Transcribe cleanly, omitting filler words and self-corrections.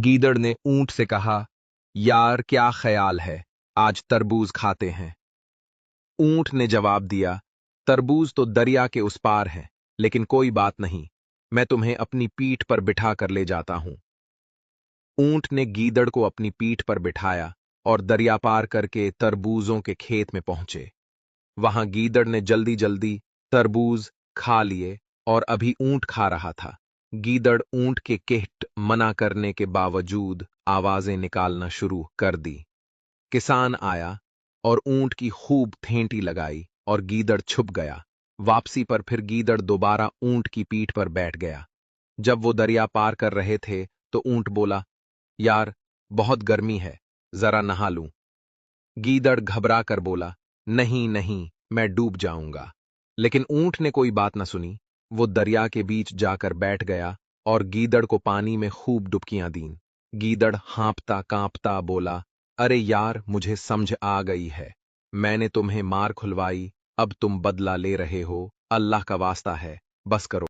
गीदड़ ने ऊंट से कहा, यार क्या ख्याल है, आज तरबूज खाते हैं। ऊंट ने जवाब दिया, तरबूज तो दरिया के उस पार है, लेकिन कोई बात नहीं, मैं तुम्हें अपनी पीठ पर बिठा कर ले जाता हूं। ऊंट ने गीदड़ को अपनी पीठ पर बिठाया और दरिया पार करके तरबूजों के खेत में पहुंचे। वहां गीदड़ ने जल्दी जल्दी तरबूज खा लिए और अभी ऊंट खा रहा था। गीदड़ ऊंट के केहट मना करने के बावजूद आवाजें निकालना शुरू कर दी। किसान आया और ऊंट की खूब फेंटी लगाई और गीदड़ छुप गया। वापसी पर फिर गीदड़ दोबारा ऊंट की पीठ पर बैठ गया। जब वो दरिया पार कर रहे थे तो ऊंट बोला, यार बहुत गर्मी है, जरा नहा लूं। गीदड़ घबरा कर बोला, नहीं नहीं, मैं डूब जाऊंगा। लेकिन ऊंट ने कोई बात न सुनी। वो दरिया के बीच जाकर बैठ गया और गीदड़ को पानी में खूब डुबकियां दीं। गीदड़ हाँपता कांपता बोला, अरे यार, मुझे समझ आ गई है, मैंने तुम्हें मार खुलवाई, अब तुम बदला ले रहे हो, अल्लाह का वास्ता है, बस करो।